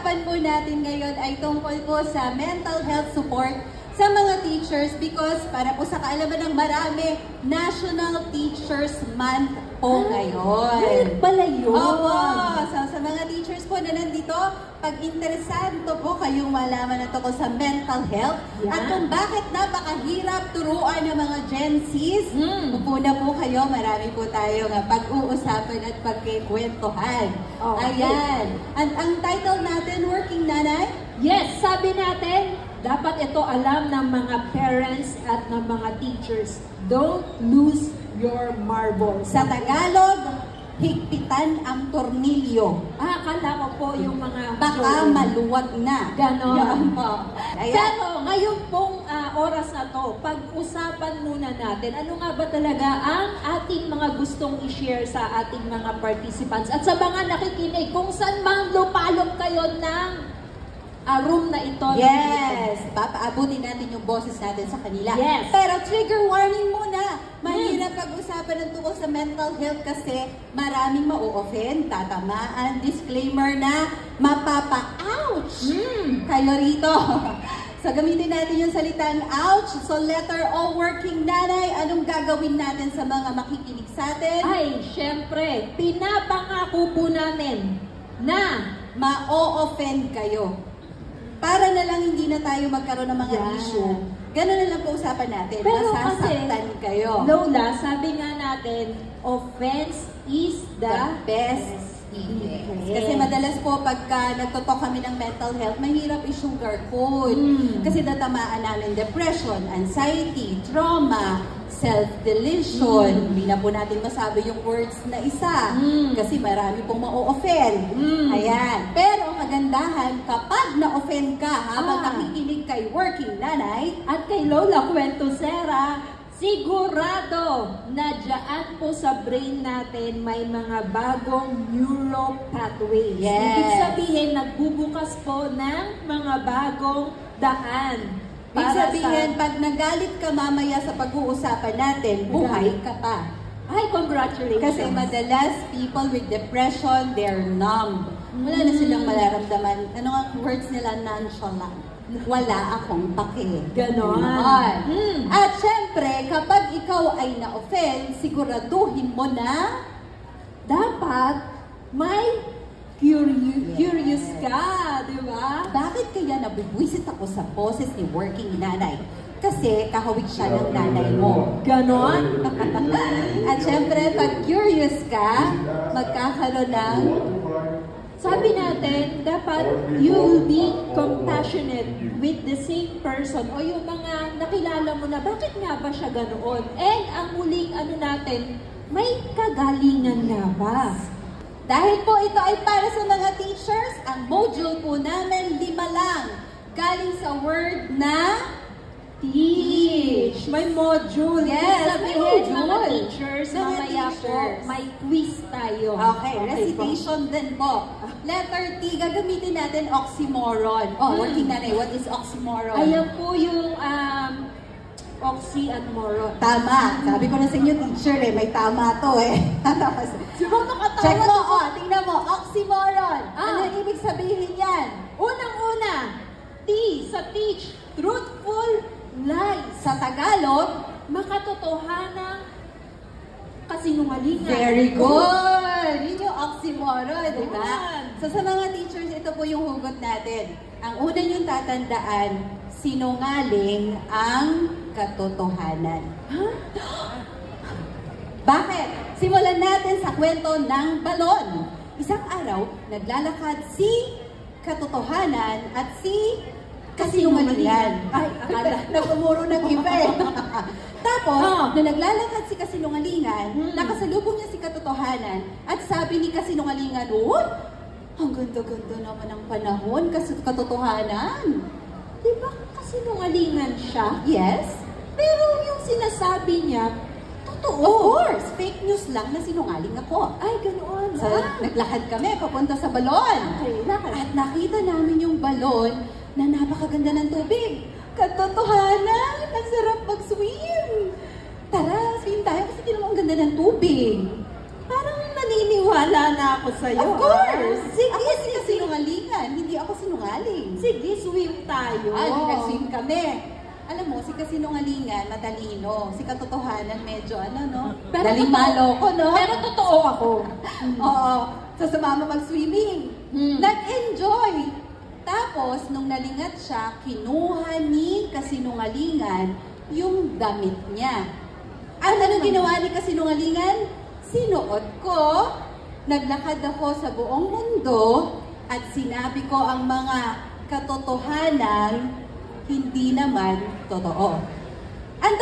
pag-uusapan po natin ngayon ay tungkol po sa mental health support sa mga teachers because para po sa kaalaman ng marami, National Teachers Month po ngayon. Ngayon pala yun. Opo. So, sa mga teachers po na nandito, pag interesado po kayong malaman na tungkol sa mental health at kung bakit napakahirap turuan ng mga Gen Zs, pupuna po kayo, marami po tayo nga pag-uusapan at pagkikwentuhan. Okay. Ayan. Ang title natin, Working Nanay? Yes, sabi natin, dapat ito alam ng mga parents at ng mga teachers. Don't lose your marbles. Sa Tagalog, higpitan ang tornilyo. Akala ko po yung mga... Baka maluwag na. Ganon. Yan po. Ayan. Pero ngayon pong oras na to, pag-usapan muna natin, ano nga ba talaga ang ating mga gustong i-share sa ating mga participants at sa mga nakikinig kung saan man lupalop kayo ng room na ito. Yes! Papaabutin natin yung boses natin sa kanila. Yes. Pero trigger warning muna. Mahirap pag-usapan ng tungkol sa mental health kasi maraming mau-offend, tatamaan, disclaimer na mapapa-ouch kayo rito. So gamitin natin yung salitang ouch. So letter O, working nanay, anong gagawin natin sa mga makikinig sa atin? Ay, syempre, pinapangako po namin na ma-o-offend kayo. Para na lang hindi na tayo magkaroon ng mga issue. Ganun na lang po usapan natin. Pero masasaktan kayo. Lola, sabi nga natin, offense is the best defense. Kasi madalas po pagka nagtotalk kami ng mental health, mahirap i-sugarcoat. Kasi natamaan namin depression, anxiety, trauma, self-deletion. Hindi na po natin masabi yung words na isa. Kasi marami pong ma-offend. Ayan. Pero ang kagandahan, kapag na-offend ka habang nakikinig kay working nanay at kay Lola Kwentosera, sigurado na dyan po sa brain natin may mga bagong neuro pathways. Yes. Ibig sabihin, nagbubukas po ng mga bagong daan. Ibig sabihin, pag nagalit ka mamaya sa pag-uusapan natin, buhay ka pa. Ay, congratulations. Kasi madalas, people with depression, they're numb. Wala na silang mararamdaman. Ano nga words nila? Nonchalant. Wala akong pake. Ganon. At syempre, kapag ikaw ay na-offend, siguraduhin mo na dapat may curious ka, di ba? Bakit kaya nabubwisit ako sa boses ni working nanay? Kasi kahawig siya ng nanay mo. Ganon? At syempre, pag curious ka, magkakaroon ng... Sabi natin, dapat you'll be compassionate with the same person o yung mga nakilala mo na bakit nga ba siya ganoon? And ang muling natin, may kagalingan nga ba? Dahil po ito ay para sa mga teachers, ang module po namin 5 lang. Galing sa word na teach. May module. Yes, sabihin, may mga module. teachers, Mga mamaya teachers. po, may quiz tayo. Okay, recitation din po. Letter T, gagamitin natin oxymoron. Working nanay, what is oxymoron? Ayan po yung oxy at moron. Tama. Sabi ko na sa inyo, teacher may tama to Sino nakatawa? Check mo, tingnan mo, oxymoron. Ano ibig sabihin yan? Unang-una, T sa teach, truthful lies. Sa Tagalog, makatotohanang kasinungalingan. very good! Yun yung oxymoron, di ba? Yan. So sa mga teachers, ito po yung hugot natin. Ang una yung tatandaan, sinungaling ang katotohanan. Bakit? Simulan natin sa kwento ng balon. Isang araw, naglalakad si katotohanan at si kasinungalingan. Ay, akala, nagumuro ng iba eh. Tapos, nung naglalakad si kasinungalingan, nakasalubong niya si katotohanan at sabi ni kasinungalingan, ang ganda-ganda naman ang panahon kasi katotohanan. Di ba kasinungalingan siya? Yes. Pero yung sinasabi niya, totoo. Of course, fake news lang na sinungaling ako. Ay, ganoon. So, naglakad kami papunta sa balon. Okay, lakad. At nakita namin yung balon na napakaganda ng tubig. Katotohanan, ang sarap mag-swim. Tara, swim tayo kasi di naman ang ganda ng tubig. Parang naniniwala na ako sa'yo. Of course! Sige, kasi sinungalingan. Hindi ako ako sinungaling. Sige, swim tayo. Nag-swim kami. Alam mo, si kasinungalingan, matalino. Si katotohanan, medyo no? Daling maloko, no? Pero totoo ako. Oo. So, sumama mag-swimming. Nag-enjoy. Tapos, nung nalingat siya, kinuha ni kasinungalingan yung damit niya. At anong ginawa ni kasinungalingan? Sinuot ko, naglakad ako sa buong mundo, at sinabi ko ang mga katotohanan hindi naman totoo. Ang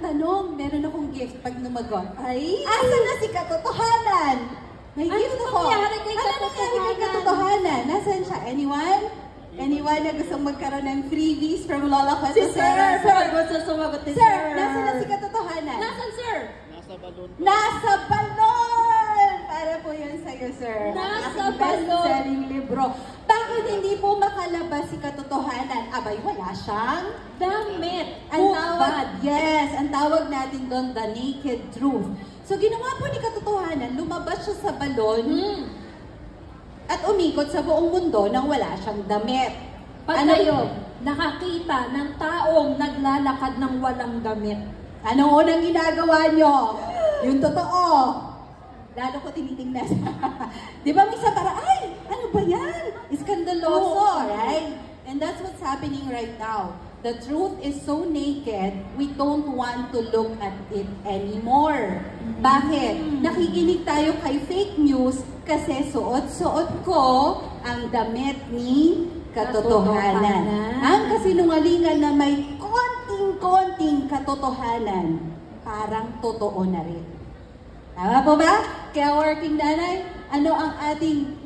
tanong, meron akong gift pag lumagot. Asa na si katotohanan? May gift ako. Ano nangyari kay katotohanan? Nasaan siya? Anyone? Anyone na gustong magkaroon ng freebies from Lola Kwento Si Sera? Sir! Gusto sumagot ni Sir, nasaan na si katotohanan? Nasaan, Sir? Nasa balon! Para po yun sa'yo, sir. Nasa Ang balon! best-selling libro. Bakit hindi po makalabas si katotohanan? Abay, wala siyang Damit. ang tawag, yes, ang tawag natin doon, the naked truth. So, ginawa po ni katotohanan, lumabas siya sa balon at umikot sa buong mundo nang wala siyang damit. Pag kayo nakakita ng taong naglalakad ng walang damit, Anong unang ginagawa nyo? Yung totoo. Lalo ko tinitingnan. Di ba minsan para, ay, ano ba yan? Iskandaloso, right? And that's what's happening right now. The truth is so naked, we don't want to look at it anymore. Bakit? Nakikinig tayo kay fake news kasi suot-suot ko ang damit ni katotohanan. Ang kasinungalingan na may konting katotohanan, parang totoo na rin. Tama po ba? Kaya working nanay, ano ang ating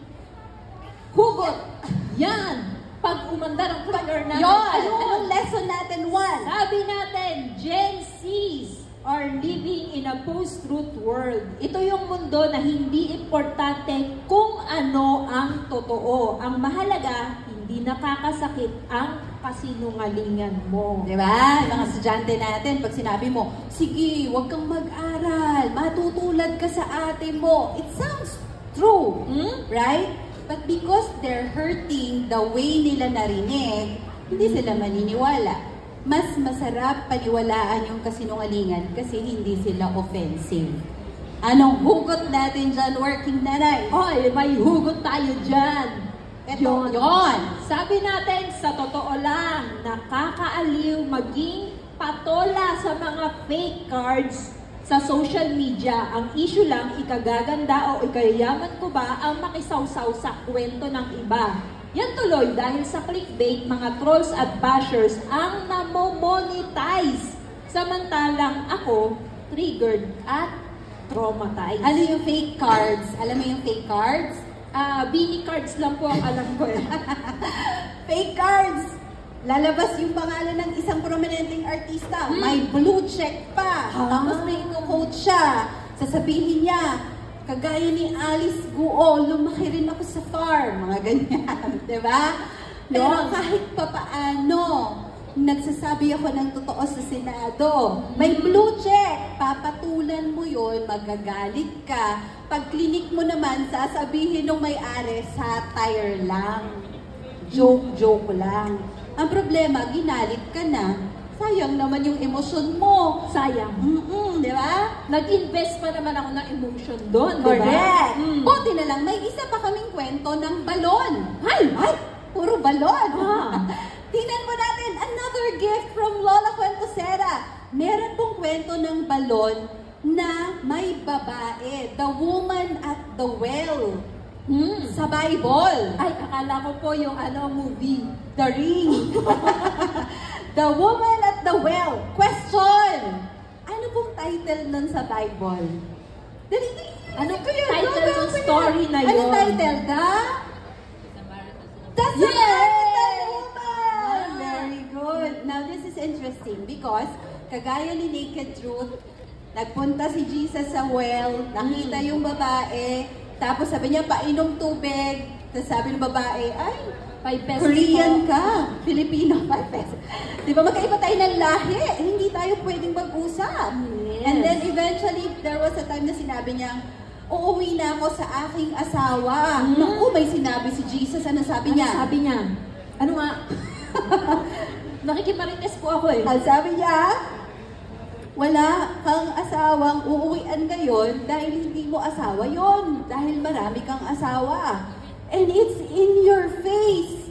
hugot? yan! Pag umandar ang prayer natin, Anong lesson natin? One. Sabi natin, Gen Zs are living in a post-truth world. Ito yung mundo na hindi importante kung ano ang totoo. Ang mahalaga, hindi nakakasakit ang kasinungalingan mo. Diba? Mga estudyante natin, pag sinabi mo, sige, huwag kang mag-aral, matutulad ka sa ate mo. It sounds true, right? But because they're hurting the way nila narinig, hindi sila maniniwala. Mas masarap paniwalaan yung kasinungalingan kasi hindi sila offensive. Anong hugot natin dyan, working nanay? Hoy, may hugot tayo dyan. Ito, yon. Sabi natin, sa totoo lang, nakakaaliw maging patola sa mga fake cards sa social media. Ang issue lang, ikagaganda o ikayayaman ko ba ang makisawsaw sa kwento ng iba. Yan tuloy dahil sa clickbait, mga trolls at bashers ang namo-monetize. Samantalang ako, triggered at traumatized. Ano yung fake cards? Alam mo yung fake cards? Bini cards lang po ang alam ko. Fake cards! Lalabas yung pangalan ng isang prominenteng artista. May blue check pa. Tapos may quote siya. Sasabihin niya, kagaya ni Alice Guo, lumaki rin ako sa farm. Mga ganyan. Diba? Pero kahit papaano, nagsasabi ako ng totoo sa Senado. May blue check. Papatulan mo yun, magagalit ka. Pag klinik mo naman, sasabihin ng may-ari, satire lang. Joke lang. Ang problema, ginalit ka na. Sayang naman yung emosyon mo. Sayang. Di ba? Nag-invest pa naman ako ng emotion doon, di ba? Correct. Buti na lang, may isa pa kaming kwento ng balon. Ay, puro balon. Tingnan mo natin, another gift from Lola Kwento Sera. Meron pong kwento ng balon na may babae. The woman at the well. Sa Bible. Ay, akala ko po yung movie. The Ring. The Woman at the Well. Question! Ano pong title nun sa Bible? Dali. Ano title ng story na yun? Ano title? The Samaritan Woman! Very good. Now, this is interesting because kagaya ni Naked Truth, nagpunta si Jesus sa well, nakita yung babae, tapos sabi niya, painom tubig. Tapos sabi ng babae, ay, 5 pesos Korean ka, Filipino, 5 pesos. Di ba magkaiba tayo ng lahi? Hindi tayo pwedeng mag-usap. Yes. And then eventually, there was a time na sinabi niya, uuwi na ako sa aking asawa. Naku, may sinabi si Jesus. Ano sabi niya? Ano sabi niya? Ano nga? Nakikiparites po ako eh. Ang sabi niya, wala kang asawang uuwian ngayon dahil hindi mo asawa yon, dahil marami kang asawa. And it's in your face.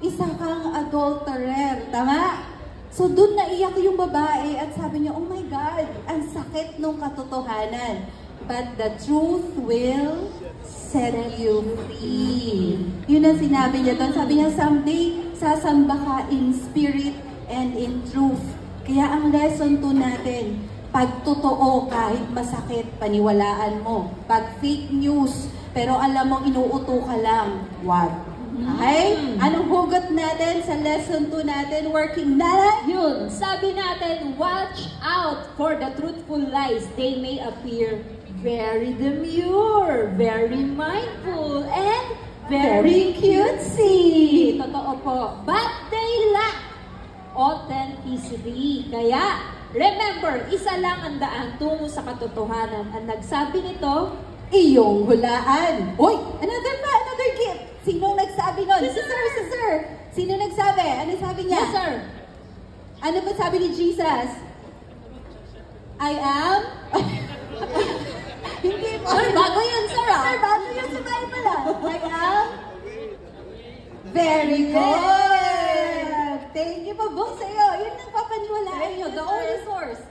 Isa kang adulterer. Tama? So doon naiyak yung babae at sabi niya, oh my God, ang sakit nung katotohanan. But the truth will set you free. Yun ang sinabi niya doon. Sabi niya, someday, sasamba ka in spirit and in truth. Kaya ang lesson to natin, pag totoo kahit masakit, paniwalaan mo. Pag fake news, pero alam mo inuuto ka lang, wag. Okay? Anong hugot natin sa lesson 2 natin? Working na? Yun, sabi natin, watch out for the truthful lies. They may appear very demure, very mindful, and very cutesy. Totoo po. But they lack authenticity. Kaya, remember, isa lang ang daan tungo sa katotohanan. Ang nagsabi nito, iyong hulaan. Uy! Another gift! Sino nagsabi nun? Si sir! Sino nagsabi? Ano sabi niya? yes sir. Ano ba sabi ni Jesus? I am? Hindi po. Sir, bago yun, sir, ah. Sir, bago yun sa Bible, ah. I am? Very good! Thank you po, book sa'yo. Yun ang papaniwalaan nyo. The only source.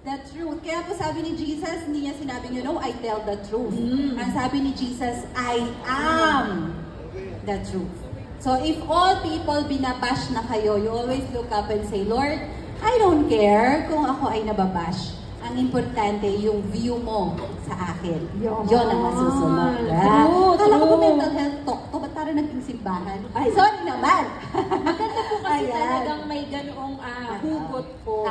The truth. Kaya po sabi ni Jesus, hindi niya sinabi nyo, no, I tell the truth. Ang sabi ni Jesus, I am the truth. So if all people binabash na kayo, you always look up and say, Lord, I don't care kung ako ay nababash. Ang importante, yung view mo sa akin. Yun ang masusunod. Kala ko po mental health talk to, ba't parang naging simbahan? Ay, sorry naman! Maganda po kasi talagang may ganoong hugot po.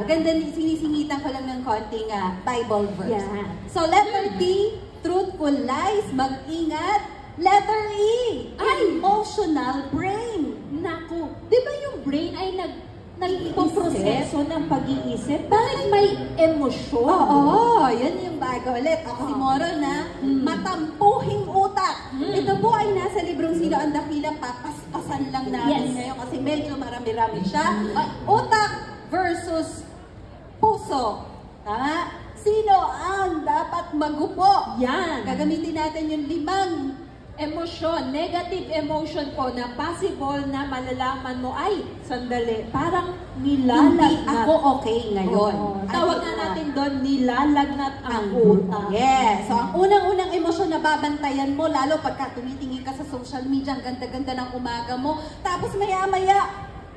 Maganda, sinisingitan ko lang ng konting Bible verse. Yeah. So, letter D, truthful lies, mag-ingat. Letter E, emotional brain. Naku, di ba yung brain ay nagpo-proseso ng pag-iisip? Bakit may emosyon? Oo, yan yung bago ulit. Oxymoron na matampuhing utak. Ito po ay nasa librong Sino ang Dakila, papaspasan lang namin ngayon kasi medyo marami-rami siya. Utak versus puso. Tama? Sino ang dapat magupo? Yan. Gagamitin natin yung 5 emosyon, negative emotion po na possible na malalaman mo, ay, sandali, parang nilalagnat. Hindi ako okay ngayon. Tawag na natin doon, nilalagnat ang utak. Yes. So, ang unang-unang emosyon na babantayan mo, lalo pagka tumitingin ka sa social media, ang ganda-ganda ng umaga mo, tapos maya-maya,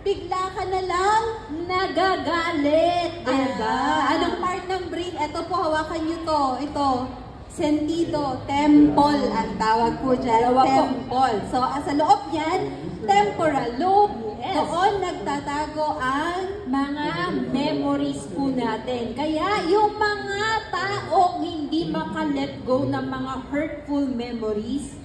bigla ka na lang nagagalit. Anong part ng brain? Ito po, hawakan nyo to. Ito. Sentido, temple ang tawag po dyan. Temple. So, sa loob yan, temporal lobe. Doon nagtatago ang mga memories po natin. Kaya yung mga taong hindi maka-let go ng mga hurtful memories,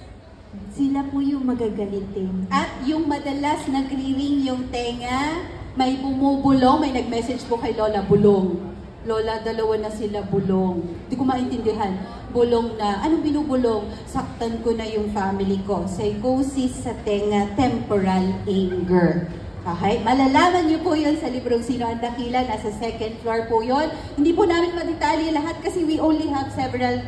sila po yung magagalitin. At yung madalas nagri-ring yung tenga, may bumubulong, may nag-message po kay Lola, bulong. Lola, dalawa na sila bulong. Hindi ko maintindihan. Bulong na, anong binubulong? Saktan ko na yung family ko. Psychosis sa tenga, temporal anger. Okay? Malalaman niyo po yun sa librong Sino ang Dakila. Nasa 2nd floor po yun. Hindi po namin madetalye lahat kasi we only have several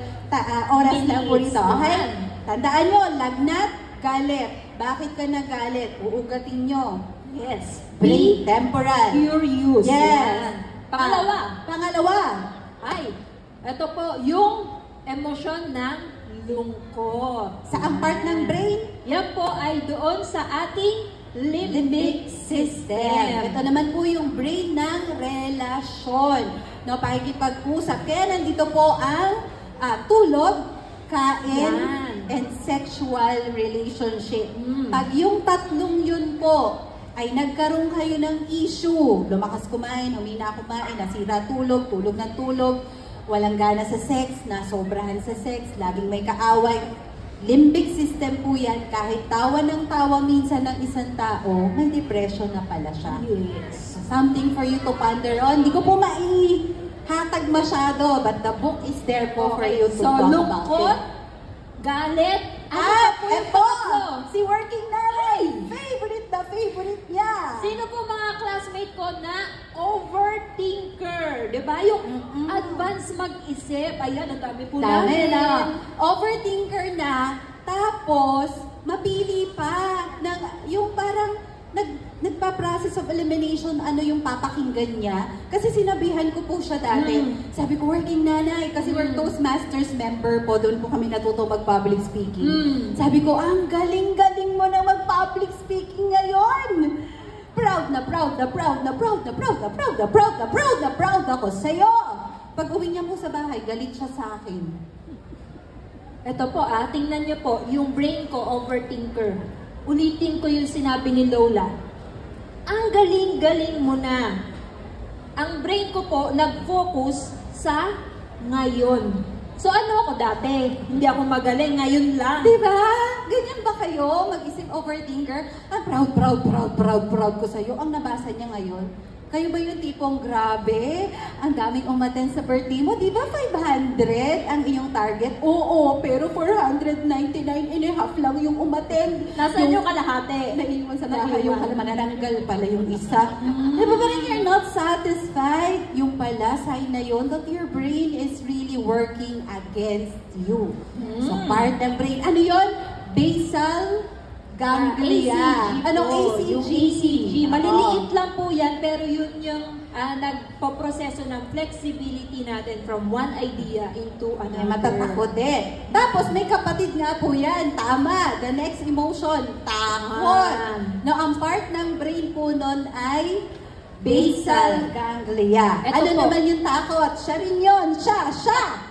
oras lang po rito. Okay? Tandaan nyo, lagnat, galit. Bakit ka nagalit? Uugatin nyo. Yes. Brain, temporal. Curious. Yes. Pangalawa. Ay, ito po, yung emosyon ng lungkot. Saan part ng brain? Yan po ay doon sa ating limbic system. Ito naman po yung brain ng relasyon. No, pakikipag-usap. Kaya nandito po ang tulog, kain, and sexual relationship. Pag yung tatlong yun po, ay nagkaroon kayo ng issue. Lumakas kumain, humina kumain, nasira tulog, tulog ng tulog, walang gana sa sex, nasobrahan sa sex, laging may kaaway. Limbic system po yan, kahit tawa ng tawa minsan ng isang tao, may depression na pala siya. Yes. Something for you to ponder on. Hindi ko po hatag masyado, but the book is there po for you to So, talk about lungkot, it. galit, ano pa At po yung eto, pangatlo? si Working Nanay, favorite na favorite niya. Sino po mga classmate ko na overthinker? Diba? Yung advance mag-isip. Ayan, ang dami po Dami namin. na. Overthinker na, tapos mapili pa ng yung parang nagpa-process of elimination ano yung papakinggan niya. Kasi sinabihan ko po siya dati. Sabi ko, Working Nanay, kasi we're Toastmasters member po, doon po kami natuto mag-public speaking. Sabi ko, ang galing-galing mo na mag-public speaking ngayon. Proud na proud na proud na proud na proud na proud na proud na proud na proud ako sa'yo. Pag uwi niya po sa bahay, galit siya sa akin. Ito po tingnan niyo po, yung brain ko, overthinker. Ulitin ko yung sinabi ni Lola. Ang galing-galing mo na. Ang brain ko po, nag-focus sa ngayon. So ano ako dati? Hindi ako magaling, ngayon lang. Diba? Ganyan ba kayo? Mag-isip overthinker? Proud ko sa'yo. Ang nabasa niya ngayon. Kayo ba yung tipong grabe? Ang daming umaten sa birthday mo. Di ba 500 ang iyong target? Oo, pero 499.5 lang yung umaten. Nasaan yung kalahati? Naiwan sa bahay yung manananggal pala yung isa. Di ba parang you're not satisfied? Yung pala, sign na yun that your brain is really working against you. So part ng brain, ano yun? Basal ganglia. Anong ACG? Yung ACG. Maliliit lang po yan, pero yun yung nagpo-proseso ng flexibility natin from one idea into another. Matatakot din. Tapos may kapatid nga po yan. Tama. The next emotion, takot. No, ang part ng brain po nun ay basal ganglia. Ito Ano po. naman yung takot? Siya rin yun. Siya.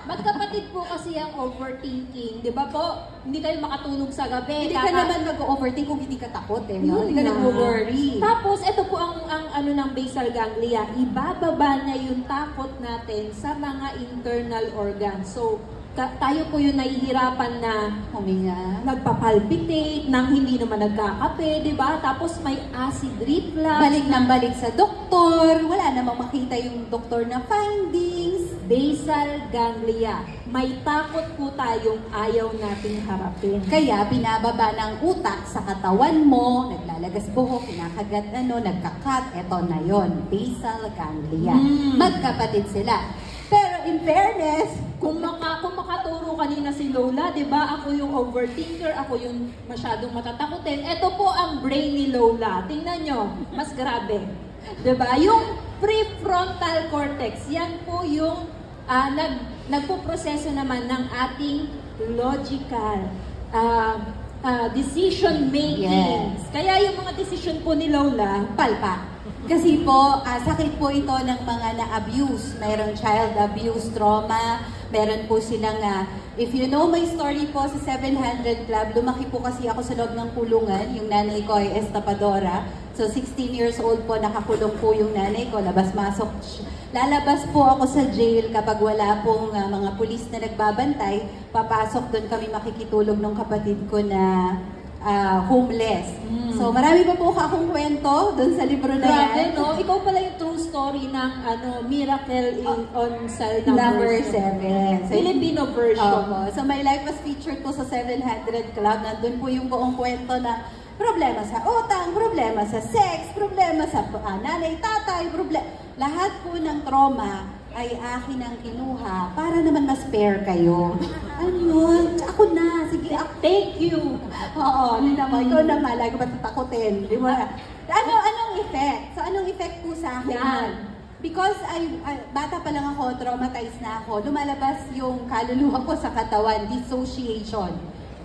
Magkapatid po kasi ang overthinking. Di ba po? Hindi kayo makatulog sa gabi. Hindi ka naman mag-overthink kung hindi ka takot eh. No? Hindi ka Yun na. nag-worry. Tapos, ito po ang ano ng basal ganglia. Ibababa niya yung takot natin sa mga internal organs. So, tayo po yung nahihirapan na Huminga. nagpapalpitate, nang hindi naman nagkakape, di ba? Tapos may acid reflux. Balik ng balik sa doktor. Wala namang makita yung doktor na findings. Basal ganglia. May takot po tayong ayaw nating harapin. Kaya binababa ng utak sa katawan mo, naglalagas buhok, kinakagat nagkakat, eto na yon, basal ganglia. Magkapatid sila. Pero in fairness, Kung makaturo kanina si Lola, di ba? Ako yung overthinker, ako yung masyadong matatakutin. Ito po ang brain ni Lola. Tingnan nyo, mas grabe. Di ba? Yung prefrontal cortex, yan po yung nagpo-proseso naman ng ating logical decision making. Yes. Kaya yung mga decision po ni Lola, palpa. Kasi po, sakit po ito ng mga na-abuse. Mayroong child abuse, trauma. Meron po silang, if you know my story po sa 700 Club, lumaki po kasi ako sa loob ng kulungan. Yung nanay ko ay estapadora. So 16 years old po, nakakulong po yung nanay ko. Labas-masok. Lalabas po ako sa jail kapag wala pong mga pulis na nagbabantay. Papasok doon kami makikitulog ng kapatid ko na homeless. So, marami pa po akong kwento doon sa libro na grabe, yan. no? Ikaw pala yung true story ng Miracle on Cell Number 7. So, Filipino version. Opo. So, my life was featured po sa 700 Club. Nandun po yung buong kwento na problema sa utang, problema sa sex, problema sa nanay, tatay, lahat po ng trauma ay akin ang kinuha para naman ma-spare kayo. Ano yun? Ako na. Sige, Thank you. oo, hindi naman. Ikaw naman, lagi ba tatakutin? Di ba? Anong effect? So, anong effect po sa akin? Yan. Because bata pa lang ako, traumatized na ako, lumalabas yung kaluluwa ko sa katawan, dissociation.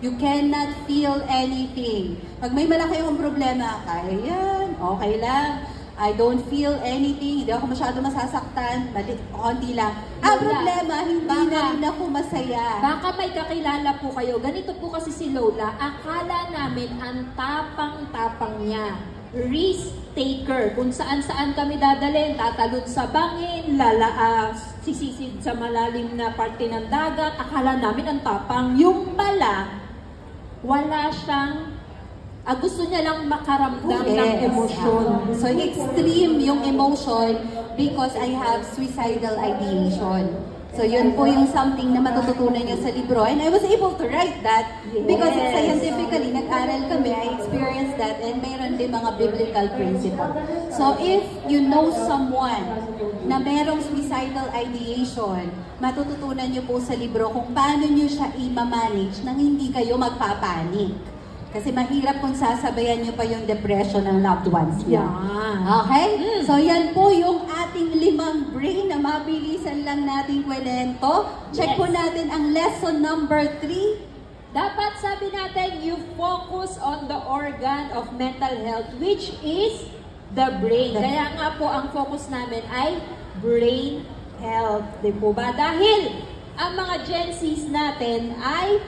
You cannot feel anything. Pag may malaki akong problema, kaya yan, okay lang. I don't feel anything, hindi ako masyado masasaktan, konti lang. Ang problema, hindi na rin ako masaya. Baka may kakilala po kayo. Ganito po kasi si Lola, akala namin ang tapang-tapang niya. Risk taker. Kung saan-saan kami dadalhin, tatalon sa bangin, sisisid sa malalim na parte ng dagat. Akala namin ang tapang. Yung pala, wala siyang gusto niya lang makaramdam ng emosyon. So, extreme yung emotion, because I have suicidal ideation. So yun po yung something na matututunan niyo sa libro. And I was able to write that because scientifically, nag-aral kami, I experienced that, and mayroon din mga biblical principle. So if you know someone na merong suicidal ideation, matututunan niyo po sa libro kung paano niyo siya i-manage nang hindi kayo magpapanik. Kasi mahirap kung sasabayan niyo pa yung depression ng loved ones niyo. Okay? So yan po yung ating 5 brain na mabilisan lang natin kwento. Check po natin ang lesson number 3. Dapat sabi natin, you focus on the organ of mental health, which is the brain. Kaya nga po ang focus namin ay brain health. Di po ba? Dahil ang mga Gen Zs natin ay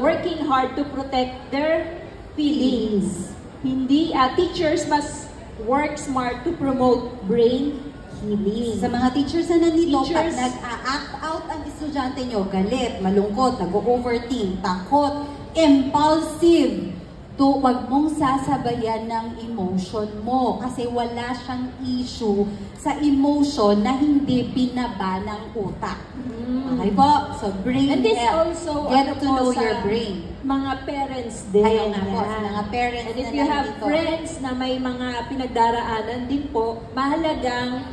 working hard to protect their feelings. Hindi, teachers must work smart to promote brain healing. Sa mga teachers na nandito, pag Teachers. nag-a-act out ang estudyante nyo, galit, malungkot, nag-overthink, takot, impulsive, wag mong sasabayan ng emotion mo kasi wala siyang issue sa emotion na hindi binaba ng utak. Okay po? So, brain And this health. also, Get ano to po, know sa your brain. mga parents din. Ayun nga po, Yan. sa mga parents And if na you have nandito. friends na may mga pinagdaraanan din po, mahalagang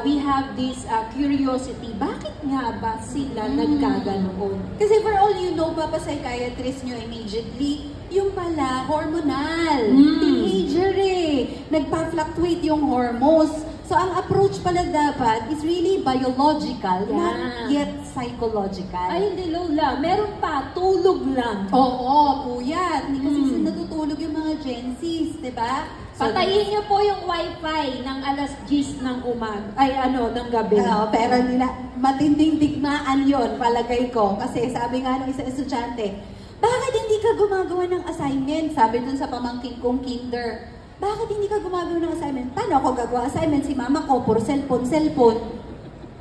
we have this curiosity. Bakit nga ba sila nagkaganoon? Kasi for all you know, papapsychiatrist nyo immediately, yung pala, hormonal. Teenager eh. Nagpa-fluctuate yung hormones. So, ang approach pala dapat is really biological, not yet psychological. Ay, hindi Lola. Meron pa. Tulog lang. Oo, puyat. Hindi kasi natutulog yung mga Gen Zs, di ba? So, Patayin niyo po yung wifi ng alas 10 ng ng gabi. pero matinding digmaan yon palagay ko. Kasi sabi nga ng isang estudyante, bakit hindi ka gumagawa ng assignment? Sabi dun sa pamangkin kong kinder, bakit hindi ka gumagawa ng assignment? Paano ako gagawa assignment? Si mama ko, puro cellphone.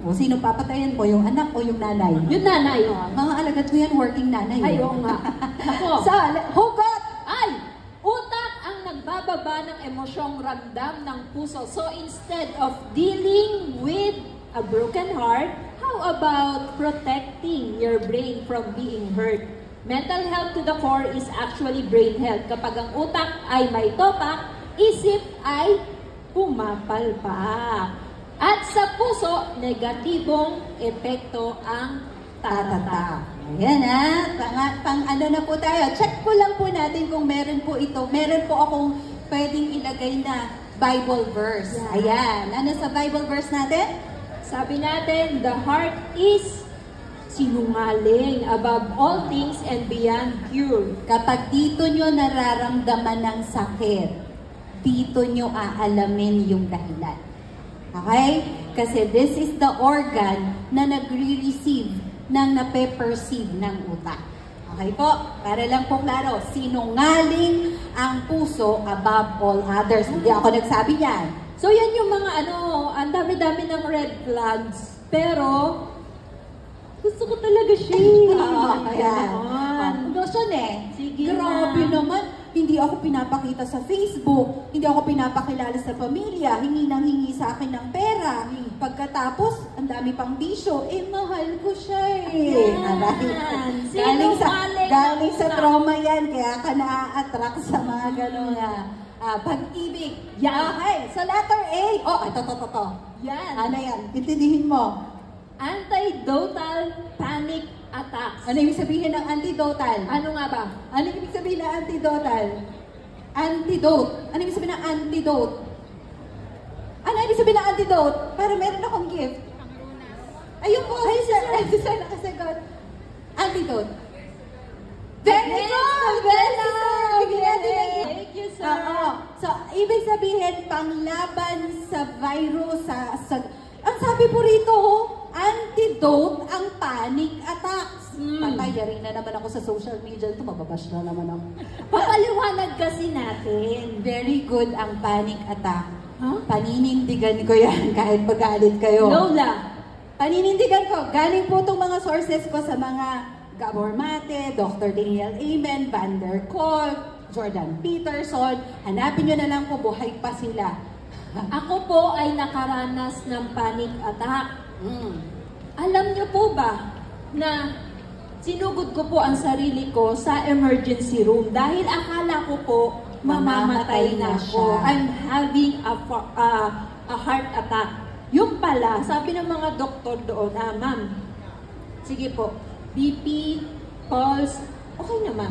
O sino papatayan ko? Yung anak o yung nanay? Yung nanay. Mga alagad ko yan, working nanay. Ay, oo nga. Ako. Hugot! Ay! Utak ang nagbababa ng emosyong ramdam ng puso. So instead of dealing with a broken heart, how about protecting your brain from being hurt? Mental health to the core is actually brain health. Kapag ang utak ay may topak, isip ay pumapalpak. At sa puso, negatibong epekto ang tatata. Ayan pang ano na po tayo. Check ko lang po natin kung meron po ito. Meron po akong pwedeng ilagay na Bible verse. Ayan. Ano sa Bible verse natin? Sabi natin, the heart is sinungaling above all things and beyond cure. Kapag dito nyo nararamdaman ng sakit, dito nyo aalamin yung dahilan. Okay? Kasi this is the organ na nagre-receive ng nape-perceive ng utak. Okay po? Para lang po klaro, sinungaling ang puso above all others. Hindi ako nagsabi yan. So yan yung mga ang dami-dami ng red flags. Pero, gusto ko talaga siya. Gusto Sige Grabe na. naman. Hindi ako pinapakita sa Facebook. Hindi ako pinapakilala sa pamilya. Hingi nang hingi sa akin ng pera. Pagkatapos, ang dami pang bisyo. Mahal ko siya Galing sa trauma yan. Kaya ka na-attract sa mga gano'n pag-ibig. Okay. So, letter A. Ito. Yan. Ano yan? Intindihin mo. Antidotal panic attacks. Ano ibig sabihin ng antidotal? Ano nga ba? Ano ibig sabihin ng antidotal? Antidote. Ano ibig sabihin ng antidote? Ano ibig sabihin ng antidote? Para meron akong gift. Ayun po. Ay, sir, nakasagot. Antidote. Very good! Thank you, sir. So, ibig sabihin, panglaban sa virus, ang sabi po rito, antidote ang panic attacks. Patay na naman ako sa social media. Ito, mababash na naman ako. Papaliwanag kasi natin. Very good ang panic attack. Paninindigan ko yan kahit magalit kayo. Lola. Paninindigan ko. Galing po itong mga sources ko sa mga Gabor Mate, Dr. Daniel Amen, Van der Kolk, Jordan Peterson. Hanapin nyo na lang po, buhay pa sila. Ako po ay nakaranas ng panic attack. Mm. Alam niyo po ba na sinugod ko po ang sarili ko sa emergency room dahil akala ko po mamamatay na ako. I'm having a heart attack. Yung pala, sabi ng mga doktor doon, ma'am, sige po, BP, pulse, okay naman.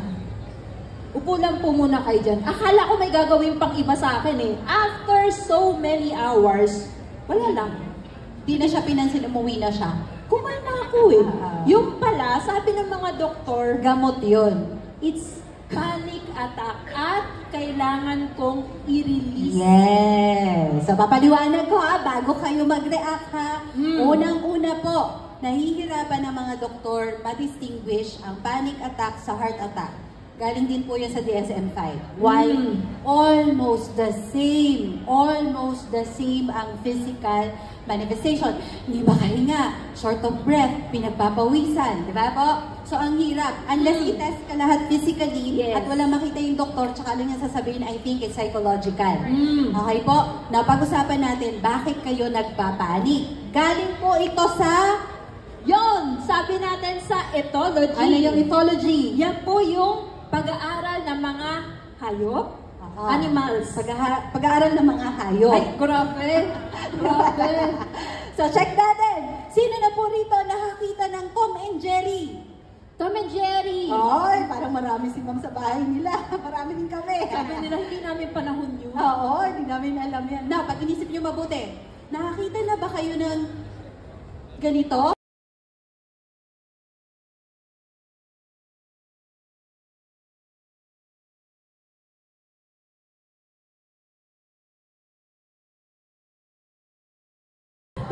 Upo lang po muna kayo dyan. Akala ko may gagawin pang iba sa akin eh. After so many hours, wala lang. Di na siya pinansin, umuwi na siya. Kumalma ako eh. Yung pala, sabi ng mga doktor, Gamot yun. it's panic attack at kailangan kong i-release. Yes. So, papaliwanag ko bago kayo mag-react Unang-una po, nahihirapan ng mga doktor ma-distinguish ang panic attack sa heart attack. Galing din po yun sa DSM-5. Why? Almost the same. Almost the same ang physical manifestation. Hindi makahinga, short of breath, pinagpapawisan. Di ba po? So, ang hirap. Unless i-test ka lahat physically at wala makita yung doktor, tsaka lang yung sasabihin, I think it's psychological. Okay po? Napag-usapan natin, bakit kayo nagpapanik? Galing po ito sa... Yon, sabi natin sa ethology. Ano yung ethology? Yan po yung pag-aaral ng mga hayop, animals. Pag-aaral ng mga hayop. Ay, grabe. Grabe. So, check natin. Sino na po rito nakakita ng Tom and Jerry? Tom and Jerry. Ay, parang marami si Ma'am sa bahay nila. Marami din kami. Sabi nila, hindi namin panahon yun. Oo, hindi namin alam yan. Na, pag inisip nyo mabuti, nakakita na ba kayo ng ganito?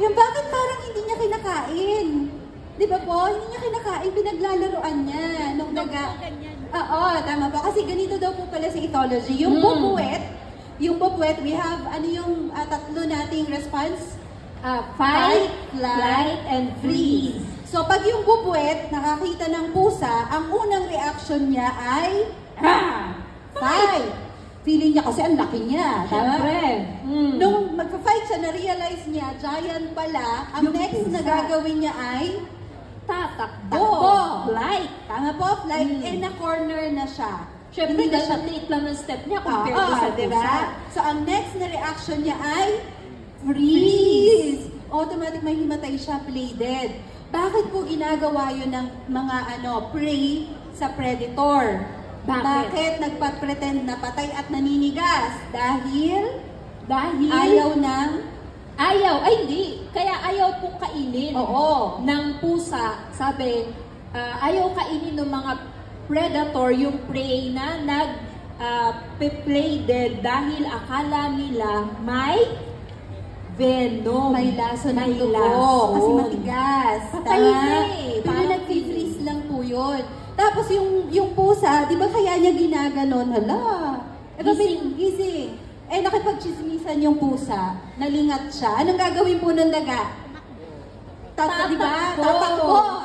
Yung bakit parang hindi niya kinakain? Di ba po? Hindi niya kinakain, pinaglalaroan niya nung daga. Oo, tama po. Kasi ganito daw po pala si ethology. Yung bubuet, we have, ano yung tatlo nating response? Fight, flight, and freeze. So, pag yung bubuet, nakakita ng pusa, ang unang reaction niya ay, fight! Feeling niya kasi ang laki niya. Siyempre. Nung magpa-fight siya, na-realize niya, giant pala, ang next na gagawin niya ay tatakbo. Flight. Tama po, flight. And na-corner na siya. Siyempre, ang liit lang ng step niya compared to sa diba? So, ang next na reaction niya ay freeze. Automatic may himatay siya, play dead. Bakit po ginagawa yun ng mga prey sa predator? Bakit nagpa-pretend na patay at naninigas? Dahil ayaw ng... Ay hindi. Kaya ayaw pong kainin ng pusa. Sabi, ayaw kainin ng mga predator, yung prey na nag-play dead dahil akala nila may venom. May laso ng dugo. Kasi matigas. Patay na Pero nag-freeze lang po yun. Tapos yung pusa, di ba kaya niya ginaganon? Hala. Gising. Nakipag-chismisan yung pusa, nalingat siya. Anong gagawin po ng daga?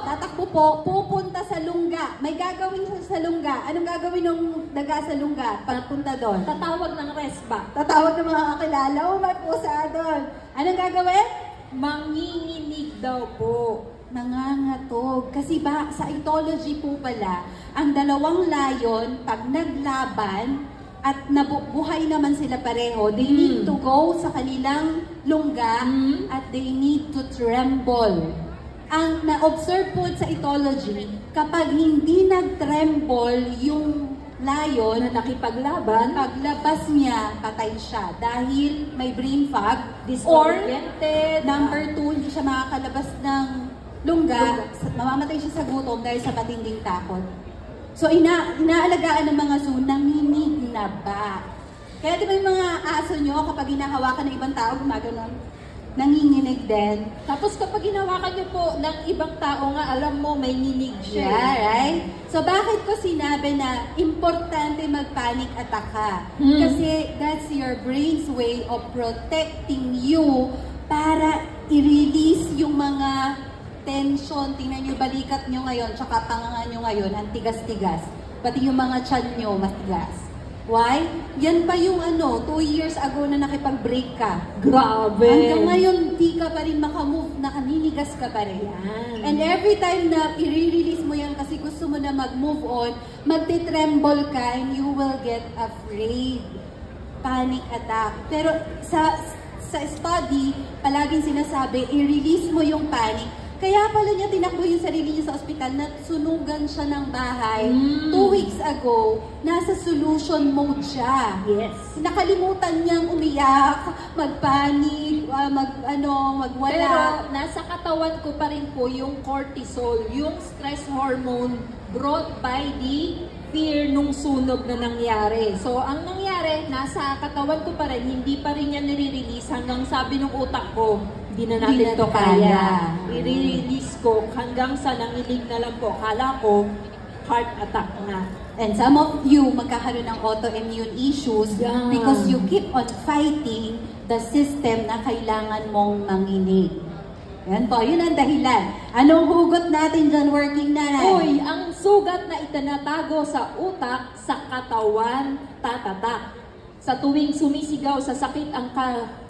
Tatakbo po, pupunta sa lungga. May gagawin siya sa lungga. Anong gagawin ng daga sa lungga? Pagpunta doon. Tatawag ng resba. Tatawag ng mga kakilala. May pusa doon. Anong gagawin? Manginginig daw po. Nangangatog. Kasi sa ethology po pala, ang dalawang layon, pag naglaban, at nabuhay naman sila pareho, they need to go sa kanilang lungga at they need to tremble. Ang na-observe po sa ethology, kapag hindi nag-tremble yung lion na nakipaglaban, paglabas niya, patay siya dahil may brain fog or number 2, hindi siya makakalabas ng lungga, mamamatay siya sa gutom dahil sa matinding takot. So, inaalagaan ng mga zoo, nanginig na ba? Kaya di ba yung mga aso nyo, kapag hinahawakan ng ibang tao, gumaganon, nanginginig din. Tapos kapag hinawakan nyo po ng ibang tao nga, alam mo, may nginig siya. Yeah, right? So, bakit ko sinabi na importante mag-panic attack ka? Kasi that's your brain's way of protecting you para i-release yung mga tension. Tingnan nyo, balikat nyo ngayon, tsaka tangangan nyo ngayon, ang tigas-tigas. Pati yung mga tiyan nyo, matigas. Why? Yan pa yung 2 years ago na nakipag-break ka. Grabe. Hanggang ngayon, di ka pa rin makamove, nakaninigas ka pa rin. Yan. And every time na i-release mo yan kasi gusto mo na mag-move on, magtitremble ka and you will get afraid. Panic attack. Pero sa study, palaging sinasabi, i-release mo yung panic. Kaya pala niya tinakbo yung sarili niya sa ospital na sunugan siya ng bahay. 2 weeks ago, nasa solution mode siya. Yes. Nakalimutan niyang umiyak, magpanik, magwala. Pero nasa katawan ko pa rin po yung cortisol, yung stress hormone brought by the fear nung sunog na nangyari. So, ang nangyari, nasa katawan ko pa rin, hindi pa rin yan nire-release hanggang sabi ng utak ko, hindi na natin to kaya. I-release ko hanggang sa nanginig na lang po. Kala ko, heart attack na. And some of you magkakaroon ng autoimmune issues because you keep on fighting the system na kailangan mong manginig. Yan po, yun ang dahilan. Anong hugot natin dyan, working nanay? Uy, ang sugat na itinatago sa utak, sa katawan, tatatak. Sa tuwing sumisigaw sa sakit ang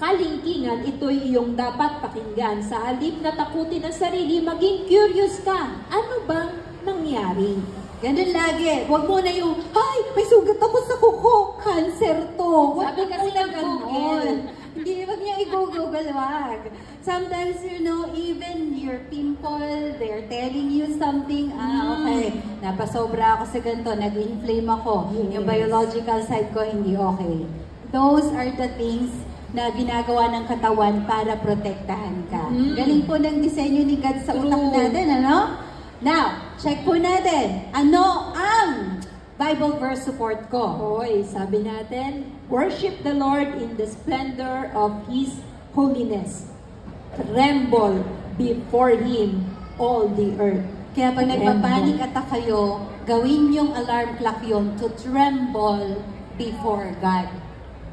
kalingkingan, ito'y iyong dapat pakinggan. Sa halip na takutin ang sarili, maging curious ka. Ano bang nangyari? Ganun lagi. Huwag mo na yung, ay, may sugat ako sa kuko. Cancer to. Sabi kasi ng Google. Hindi, wag niya i-google, wag. Sometimes, even your pimple, they're telling you something, okay, napasobra ako sa ganito, nag-inflame ako, yung biological side ko hindi okay. Those are the things na ginagawa ng katawan para protektahan ka. Galing po ng disenyo ni God sa utak natin, ano? Now, check po natin, ano ang Bible verse support ko? Hoy, sabi natin, worship the Lord in the splendor of His holiness. Tremble before Him, all the earth. Kaya pag nagpapanik attack kayo, gawin yung alarm clock yun to tremble before God.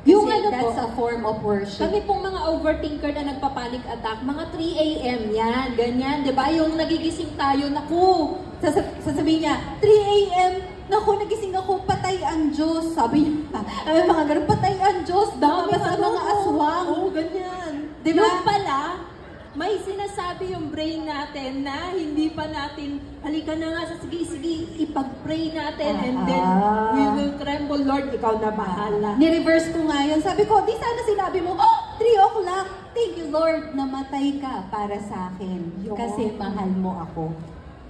Yung Kasi ano that's a form of worship. Kami pong mga overthinker na nagpapanic attack, mga 3 a.m. yan, ganyan, di ba? Yung nagigising tayo, naku, Sasabihin niya, 3 a.m., naku, nagising ako, patay ang Diyos. Sabi niya, mga ganun, patay ang Diyos, dami sa mga aswang. Oo, ganyan. Di ba? Yung pala, may sinasabi yung brain natin na hindi pa natin, halika na nga, sige, ipag-pray natin, and then we will tremble, Lord, ikaw na bahala. Ni-reverse ko nga yun. Sabi ko, di sana sinabi mo, 3 o'clock, thank you Lord, namatay ka para sa akin. Kasi mahal mo ako.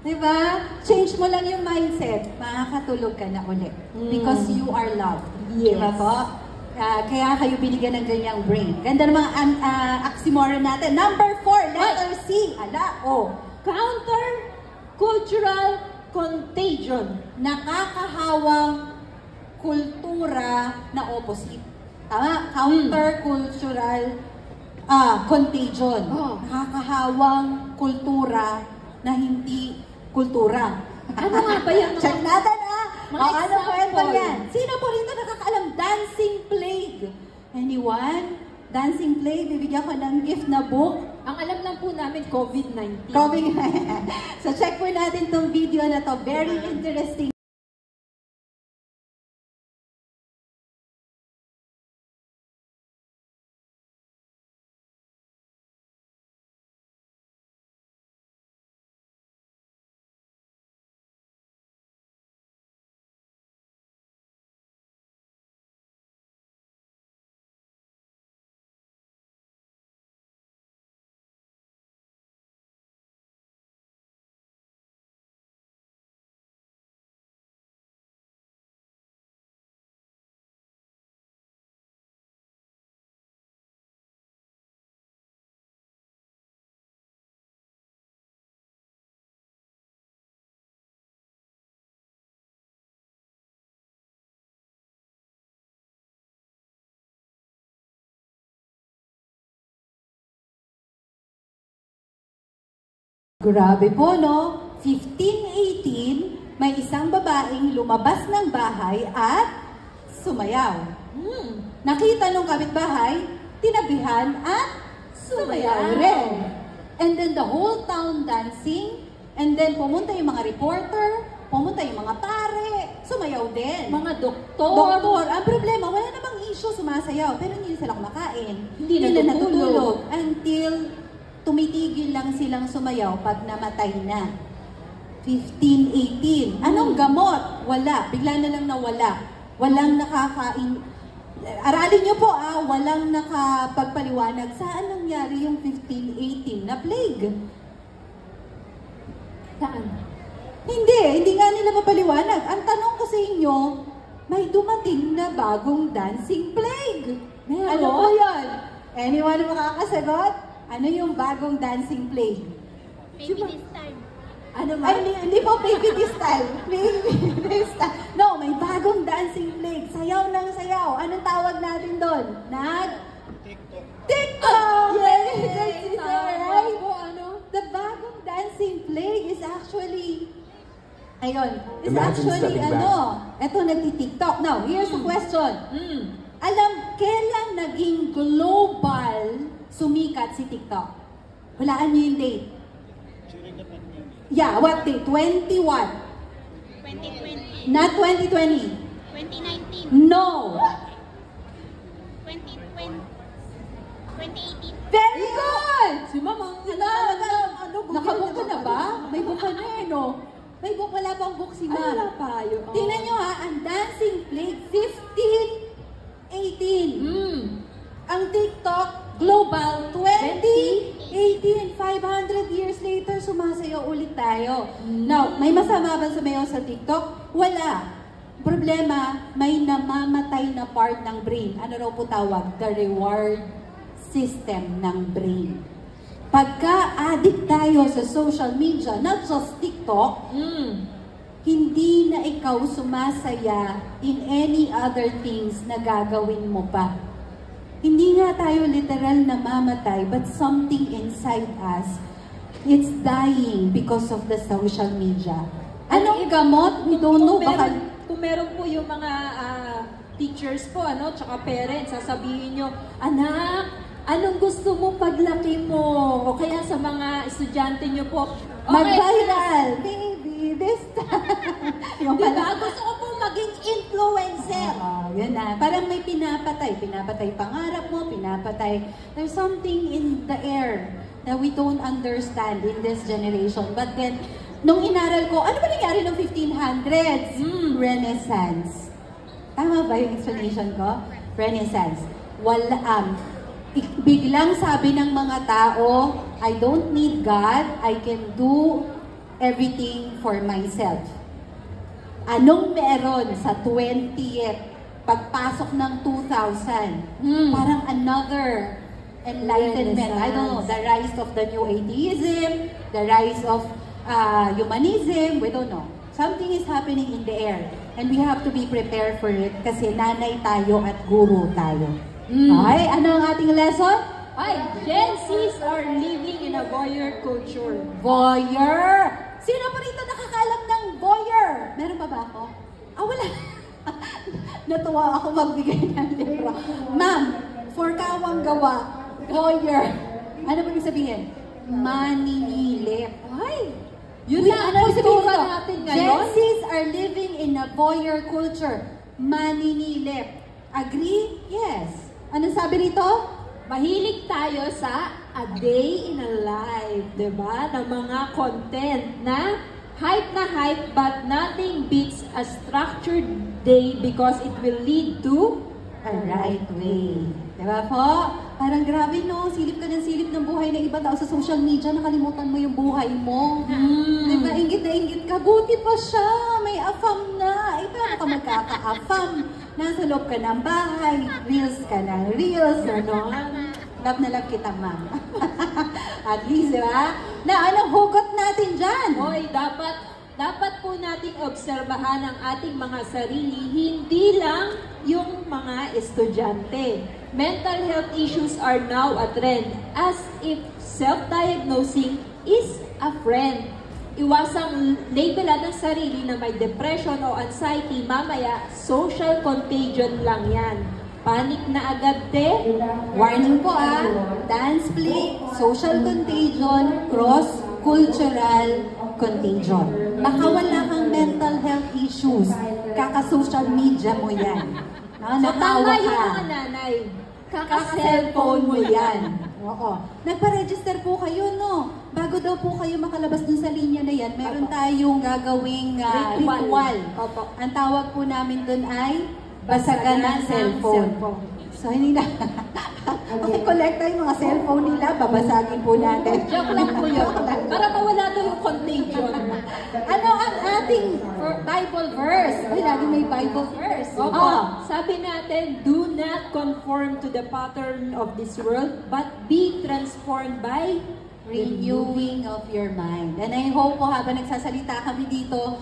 Diba? Change mo lang yung mindset, makakatulog ka na ulit. Because you are loved. Yes. Diba po? Kaya kayo binigyan ng ganyang brain. Ganda ng mga oxymoron natin. Number 4, letter C. Counter-cultural contagion. Nakakahawang kultura na opposite. Tama? Counter-cultural contagion. Nakakahawang kultura na hindi kultura. Ano nga ba yan? Check natin Mga ano kwento example. yan? Sino po rito nakakaalam? Dancing Plague. Anyone? Dancing Plague, bibigyan ko ng gift na book. Ang alam lang po namin, COVID-19. So check po natin tong video na to. Very interesting. Grabe po, no? 1518, may isang babaeng lumabas ng bahay at sumayaw. Nakita nung kapitbahay, tinabihan at sumayaw rin. And then the whole town dancing, and then pumunta yung mga reporter, pumunta yung mga pare, sumayaw din. Mga doktor. Doktor, ang problema, wala namang issue, sumasayaw. Pero hindi sila kumakain. Hindi na natutulog. Until tumitigil lang silang sumayaw pag namatay na. 15, 18. Anong gamot? Wala. Bigla na lang nawala. Walang nakakain. Aralin niyo po, walang nakapagpaliwanag. Saan nangyari yung 15, 18 na plague? Saan? Hindi nga nila mapaliwanag. Ang tanong ko sa inyo, may dumating na bagong dancing plague. Meron? Ano po yun? Anyone makakasagot? Ano yung bagong dancing plague? Maybe this time. Ano ba? Ay, hindi po baby this time. Baby this time. No, may bagong dancing plague. Sayaw ng sayaw. Anong tawag natin doon? TikTok. TikTok! Yay! That's it, right? The bagong dancing plague is actually, is actually, eto nagti-TikTok. Now, here's the question. Kailan naging global sumikat si TikTok? Hulaan niyo yung date. Yeah, what date? 21. 2020. Not 2020. 2019. No. 2020. 2018. Very good! Si Mama, Nakabook ka na ba? May book ka na no? May book, wala pang book si Ma'am. Wala pa yun. Tingnan nyo ang Dancing Plague, 15, 18. Ang TikTok, global, 2018. 500 years later, sumasayaw ulit tayo. Now, may masama ba sumayaw sa TikTok? Wala. Problema, may namamatay na part ng brain. Ano raw po tawag? The reward system ng brain. Pagka-addict tayo sa social media, not just TikTok, hindi na ikaw sumasaya in any other things na gagawin mo pa. Hindi nga tayo literal na mamatay, but something inside us, it's dying because of the social media. Anong gamot? We don't know. Kung meron po yung mga teachers po, tsaka parents, sasabihin nyo, anak, anong gusto mo paglaki mo? O kaya sa mga estudyante nyo po, mag-viral, baby, this time. Yung diba? Gusto ko po maging influencer. Yun na. Parang may pinapatay. Pinapatay pangarap mo, pinapatay. There's something in the air that we don't understand in this generation. But then, nung inaral ko, ano ba nangyari ng 1500s? Renaissance. Tama ba yung explanation ko? Renaissance. Biglang sabi ng mga tao, I don't need God, I can do everything for myself. Anong meron sa 20th, pagpasok ng 2000? Parang another enlightenment. I don't know, the rise of the new atheism, the rise of humanism, we don't know. Something is happening in the air. And we have to be prepared for it kasi nanay tayo at guru tayo. Ay, ano ang ating lesson? Gen Zs are living in a voyeur culture. Voyeur! Sino po rito nakakaalam ng voyeur? Meron pa ba ako? Wala. Natuwa ako magbigay ng libro. Ma'am, for kawang gawa, voyeur. Ano ba yung sabihin? Maninilip. Ay! Yun na ang kultura natin ngayon. Gen Zs are living in a voyeur culture. Maninilip. Agree? Yes. Anong sabi rito? Mahilig tayo sa a day in a life, diba? Na mga content na hype but nothing beats a structured day because it will lead to a right way. Diba po? Parang grabe no, silip ka ng silip ng buhay ng iba tao sa social media, nakalimutan mo yung buhay mo. Diba, ingit na ingit ka, buti pa siya, may afam na. Paano ka magkaka-afam? Nasa loob ka ng bahay, reels ka ng reels, love na love kita, ma'am. At least, diba? Na, anong hugot natin dyan? Hoy, dapat po nating obserbahan ang ating mga sarili, hindi lang yung mga estudyante. Mental health issues are now a trend, as if self-diagnosing is a friend. Iwasang labelan ng sarili na may depression o anxiety, mamaya social contagion lang yan. Panic na agad, Warning po dance play, social contagion, cross-cultural contagion. Baka wala kang mental health issues, kaka-social media mo yan. No, So, tama natawa yung ka. mga nanay. Kaka-cellphone mo yan. Oo. Nagpa-register po kayo, no? Bago daw po kayo makalabas dun sa linya na yan, meron tayong gagawing ritual. Opo. Ang tawag po namin dun ay basagan ng cellphone. So, hindi na. Collect tayo yung mga cellphone nila, babasagin po natin. Joke lang po yun. Para mawala daw yung contagion. Ano ang ating Bible verse? Ay, lagi may Bible verse. Opo, sabi natin, do not conform to the pattern of this world, but be transformed by Renewing of your mind. And I hope po habang nagsasalita kami dito,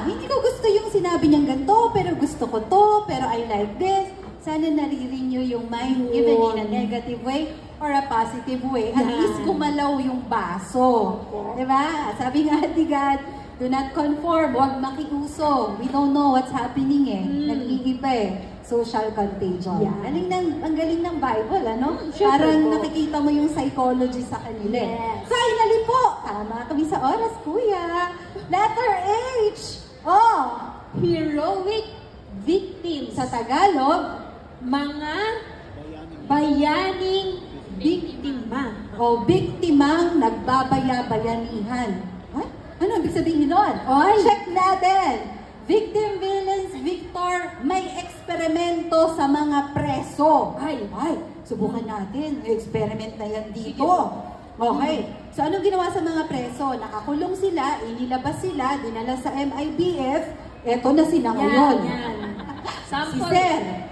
hindi ko gusto yung sinabi niyang ganito, pero gusto ko to, pero I like this. Sana nare-renew yung mind, even in a negative way or a positive way. At least gumalaw yung baso. Diba? Sabi nga ni God, do not conform, huwag makiuso. We don't know what's happening eh. Nag-iiba eh. Social contagion. Ang galing ng Bible, ano? Parang nakikita mo yung psychology sa kanila. Yes. Finally po, tama kami sa oras, kuya. Letter H. heroic victims. Sa Tagalog, Mga bayaning biktima. o biktimang nagbabaya-bayanihan. Ano ibig sabihin nun? Check natin. Victim, villains, victor, may eksperimento sa mga preso. Subukan natin. May experiment na yan dito. Okay. So, anong ginawa sa mga preso? Nakakulong sila, inilabas sila, dinala sa MIBF, eto na sila ngayon. Si Sample. Sir,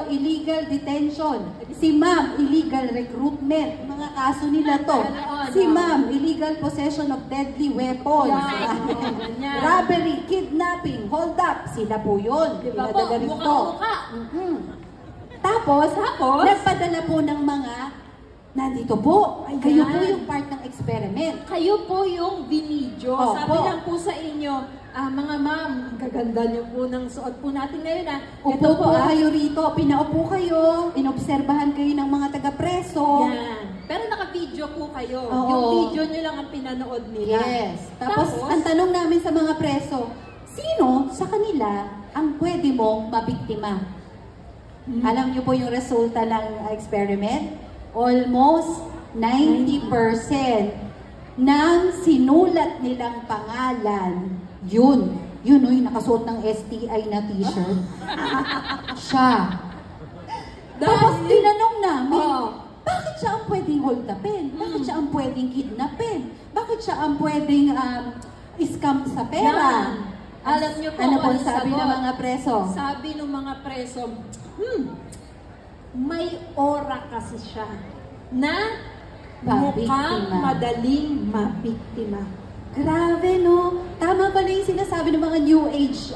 illegal detention. Si Ma'am, illegal recruitment. Mga kaso nila to. Si Ma'am, illegal possession of deadly weapons. Robbery, kidnapping, hold up. Sila po yun. Diba po? Pinadala rito. Mukha-mukha. Tapos, nagpadala po ng mga nandito po. Kayo po yung part ng experiment. Kayo po yung binidyo. Sabi lang po sa inyo, mga ma'am, gaganda niyo po ng suot po natin ngayon. Upo po kayo rito, pinaupo kayo, inobserbahan kayo ng mga taga-preso. Yan. Pero naka-video po kayo. Oo. Yung video niyo lang ang pinanood nila. Yes. Tapos, ang tanong namin sa mga preso, sino sa kanila ang pwede mong mabiktima? Alam niyo po yung resulta ng experiment? Almost 90% ng sinulat nilang pangalan, yun yung nakasuot ng STI na t-shirt. Siya. Tapos tinanong namin, bakit siya ang pwedeng hold upin? Bakit siya ang pwedeng kidnapin? Bakit siya ang pwedeng scam sa pera? Alam niyo po, ano po sabi ng mga preso? Sabi ng mga preso, may aura kasi siya na mukhang madaling mabiktima. Grabe, no? Tama pala yung sinasabi ng mga New Age,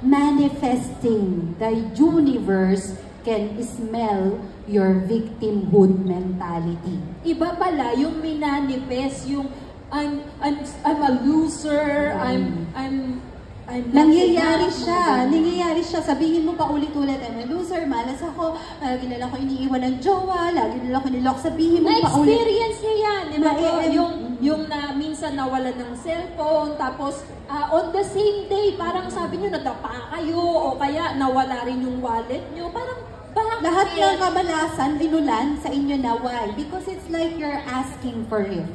manifesting. The universe can smell your victimhood mentality. Iba pala yung minanifest, yung I'm a loser, I'm Nangyayari siya. Sabihin mo pa ulit-ulit, I'm a loser, malas ako, lagi nila ako iniiwan ng jowa, lagi nila ako nilok. Sabihin mo pa ulit. Na-experience niya yan. Diba po? Yung na minsan nawalan ng cellphone, tapos on the same day, parang sabi niyo, nadapa kayo, o kaya nawala rin yung wallet niyo. Parang, bakit? Lahat ng kabalasan, inulan sa inyo na why? Because it's like you're asking for it.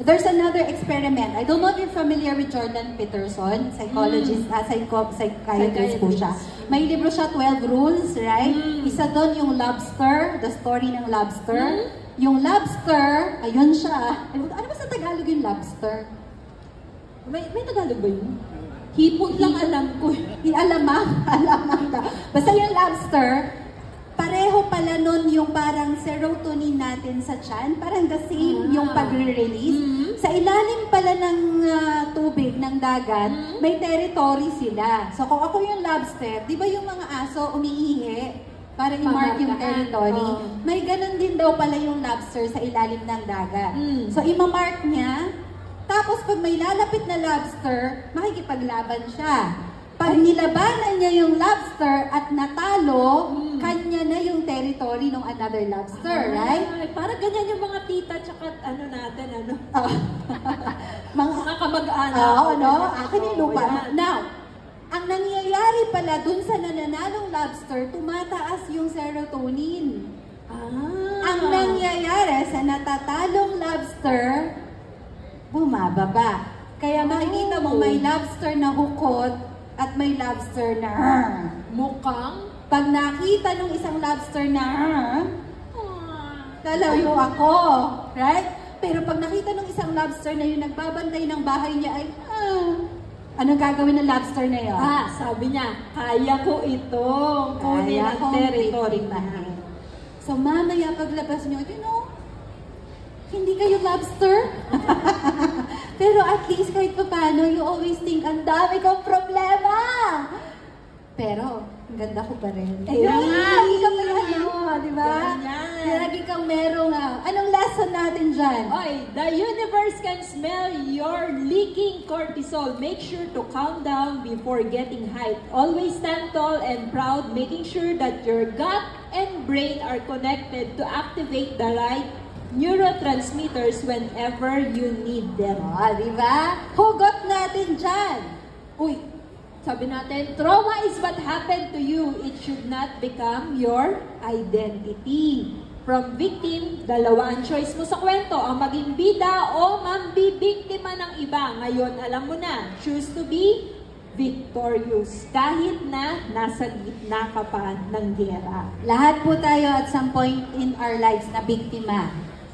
There's another experiment. I don't know if you're familiar with Jordan Peterson, psychologist, psychiatrist po siya. May libro siya, 12 Rules, right? Isa doon yung lobster, the story ng lobster. Yung lobster, ayun siya. Ano ba sa Tagalog yung lobster? May Tagalog ba yun? Hipon lang alam ko. Alamang ka. Basta yung lobster, pareho pala nun yung parang serotonin natin sa tiyan. Parang the same yung pagre-release. Sa ilalim pala ng tubig, ng dagat, may territory sila. So kung ako yung lobster, di ba yung mga aso umiihi para i-mark yung territory? May ganun din daw pala yung lobster sa ilalim ng dagat. So ima-mark niya, tapos pag may lalapit na lobster, makikipaglaban siya. Pag nilabanan niya yung lobster at natalo, kanya na yung territory ng another lobster, right? Parang ganyan yung mga tita tsaka natin, Mga kamag-anak. Oo, no? Ganyan. Akin yung lupa. Oo, yan. Now, ang nangyayari pala dun sa nananalong lobster, tumataas yung serotonin. Ang nangyayari sa natatalong lobster, bumababa. Kaya makikita mo may lobster na hukot at may lobster na Mukhang pag nakita nung isang lobster na lalayo ako. Right? Pero pag nakita nung isang lobster na yung nagbabantay ng bahay niya ay, anong gagawin ng lobster na yun? sabi niya, kaya ko itong kunin Kaya ang kong territory na. biktimahin. So mamaya paglabas nyo, hindi kayo lobster? Pero at least kahit pa paano, you always think, ang dami kong problema! Pero, ang ganda ko pa rin. Lagi ka pa di ba? Ganyan. Lagi kang merong, anong lesson natin dyan? Oy, the universe can smell your leaking cortisol. Make sure to calm down before getting hyped. Always stand tall and proud, making sure that your gut and brain are connected to activate the right neurotransmitters whenever you need them. Di ba? Hugot natin dyan. Uy, sabi natin, trauma is what happened to you. It should not become your identity. From victim, dalawa ang choice mo sa kwento, ang maging bida o mambibiktima ng iba. Ngayon, alam mo na, choose to be victorious. Kahit na nasa gitna ka pa ng gera. Lahat po tayo at some point in our lives na biktima.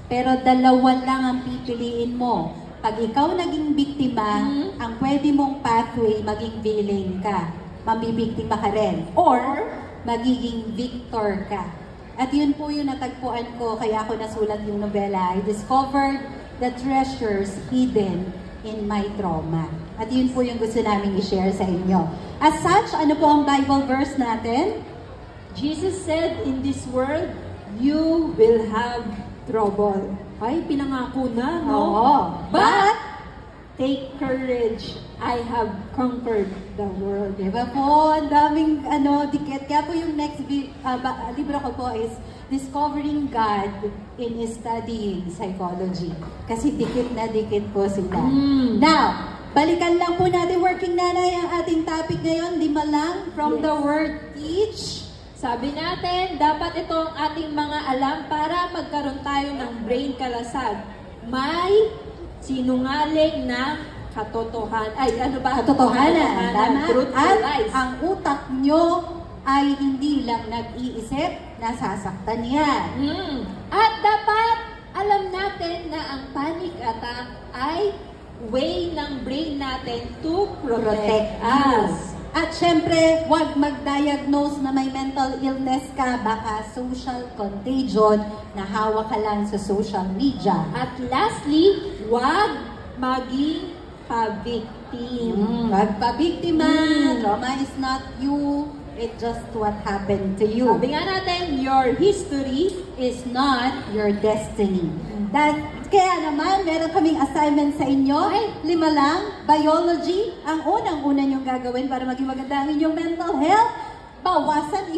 Pero dalawa lang ang pipiliin mo. Pag ikaw naging biktima, ang pwede mong pathway, maging villain ka. Mambibiktima ka rin. Or, magiging victor ka. At yun po yung natagpuan ko, kaya ako nasulat yung nobela. I discovered the treasures hidden in my trauma. At yun po yung gusto namin i-share sa inyo. As such, ano po ang Bible verse natin? Jesus said, in this world, you will have trouble. Ay, pinangako na, no? Oo. But, take courage. I have conquered the world. Diba po? Ang daming dikit. Kaya po yung next libro ko po is Discovering God in Studying Psychology. Kasi dikit na dikit po sila. Now, balikan lang po natin, working nanay, ang ating topic ngayon. 5 lang from the word teach. Sabi natin, dapat ito ang ating mga alam para magkaroon tayo ng brain kalasag. May sinungaling na katotohanan. Ay, ano ba? Katotohanan. Tama. Truthful At lies. ang utak nyo ay hindi lang nag-iisip, nasasaktan yan. At dapat alam natin na ang panic attack ay way ng brain natin to protect us. At syempre, huwag mag-diagnose na may mental illness ka, baka social contagion na hawak ka lang sa social media. At lastly, huwag maging pa-victim. Huwag pa-biktima. Trauma is not you. It's just what happened to you. Sabi nga natin, your history Is not your destiny. Kaya naman, meron kaming assignment sa inyo. 5 lang. Biology. Ang unang-una niyong gagawin para maging maganda ang inyong mental health.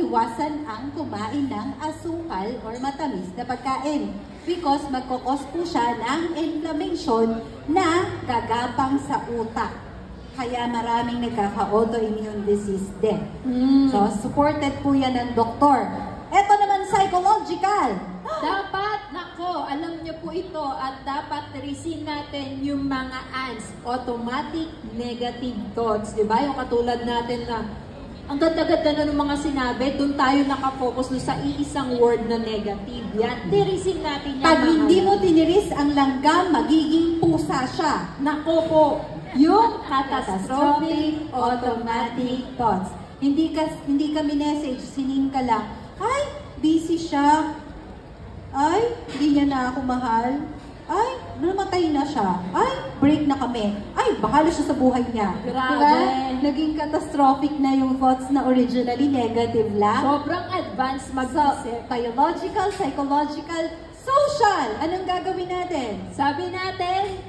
Iwasan ang kumain ng asukal or matamis na pagkain. Because magkakos po siya ng inflammation na gagapang sa utak. Kaya maraming nagkaka-autoimmune disease din. So, supported po yan ng doktor. Ito naman, psychological. dapat, nako, alam niyo po ito at dapat resin natin yung mga ANS, automatic negative thoughts. Diba? Yung katulad natin na ang ganda-ganda na ng mga sinabi, doon tayo nakafocus sa iisang word na negative. Yan, tirisin natin yan. Pag hindi mo tiniris ang langgam, magiging pusa siya. Nako po, yung catastrophic automatic thoughts. Hindi ka minessage, sining ka lang. Ay, busy siya. Ay, hindi niya na ako mahal. Ay, namatay na siya. Ay, break na kami. Ay, bahala siya sa buhay niya. Grabe. Diba? Naging catastrophic na yung thoughts na originally negative lang. sobrang advanced So, mag-isip. biological, psychological, social. Anong gagawin natin? Sabi natin,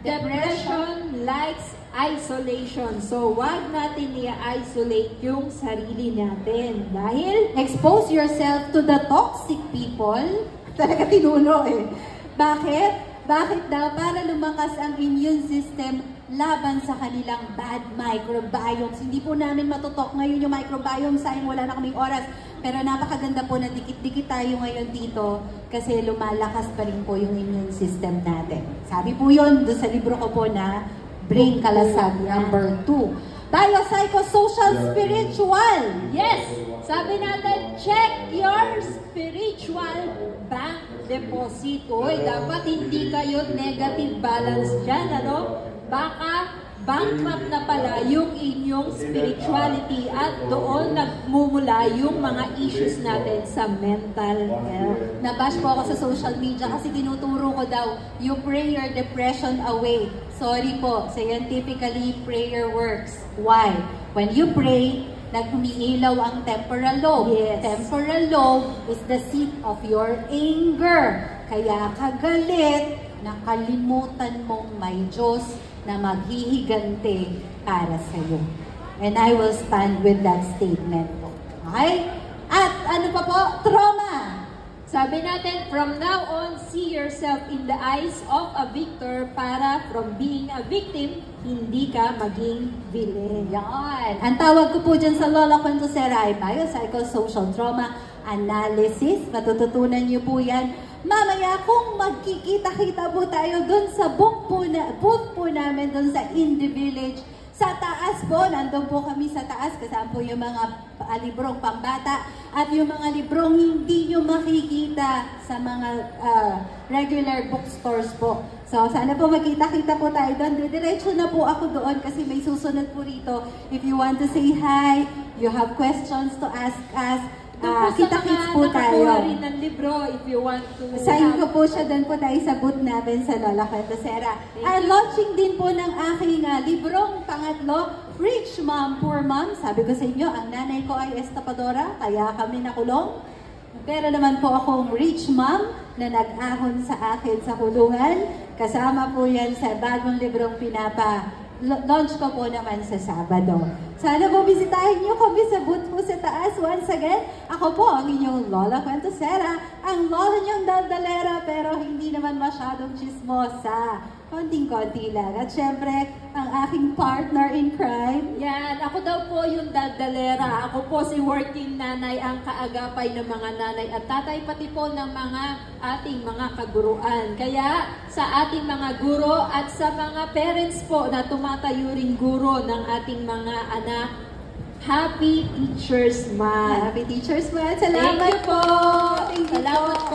depression likes isolation. So, wag natin i-isolate yung sarili natin. Dahil, Expose yourself to the toxic people. Talaga tinulo eh. Bakit? Bakit daw? Para lumakas ang immune system laban sa kanilang bad microbiomes. Hindi po namin matutok ngayon yung microbiome, sayang wala na kaming oras. Pero napakaganda po na dikit-dikit tayo ngayon dito kasi lumalakas pa rin po yung immune system natin. Sabi po yun doon sa libro ko po na Brain Kalasag number 2. Biopsychosocial spiritual. Yes! Sabi natin, check your spiritual bank deposit. Uy, dapat hindi kayo negative balance dyan, ano? Baka bankrupt na pala yung inyong spirituality at doon nagmumula yung mga issues natin sa mental health. Nabash po ako sa social media kasi tinuturo ko daw, you pray your depression away. Sorry po, scientifically, prayer works. Why? When you pray, nag-umiilaw ang temporal lobe. Yes. Temporal lobe is the seat of your anger. Kaya kagalit, nakalimutan mong may Diyos na maghihigante para sa iyo. And I will stand with that statement po. Okay? At ano pa po? Trauma! Sabi natin, from now on, see yourself in the eyes of a victor para from being a victim, hindi ka maging villain. Yan. Ang tawag ko po dyan sa Lola Cuentosera ay Biopsychosocial Trauma Analysis. Matututunan niyo po yan. Mamaya kung magkikita-kita po tayo dun sa booth po namin dun sa Indie Village. Sa taas po, nandun po kami sa taas, kasama po yung mga librong pambata at yung mga librong hindi nyo makikita sa mga regular bookstores po. So, sana po magkita-kita po tayo doon. Diretso na po ako doon kasi may susunod po rito. If you want to say hi, you have questions to ask us, kita-kits po tayo. Nakakuha rin ng libro if you want to. Sign ko po siya, doon po tayo sa booth namin sa Lola Cuentosera. At launching din po ng aking librong pangatlo, Rich Mom, Poor Mom. Sabi ko sa inyo, ang nanay ko ay estapadora, kaya kami nakulong. Pero naman po akong rich mom na nag-ahon sa akin sa kulungan. Kasama po yan sa bagong librong launch ko po naman sa Sabado. Sana po bisitahin niyo kami sa booth po sa taas. Once again, ako po ang inyong Lola Cuentosera, ang lola niyong daldalera pero hindi naman masyadong chismosa. Konting-konti lang. At syempre, ang aking partner in crime. Yan, ako daw po yung daldalera. Ako po si working nanay, ang kaagapay ng mga nanay at tatay, pati po ng mga ating mga kaguruan. Kaya sa ating mga guro at sa mga parents po na tumatayo ring guro ng ating mga anak, Happy Teacher's Month! Happy Teacher's Month! Salamat Thank you po! Thank you Salamat po. po!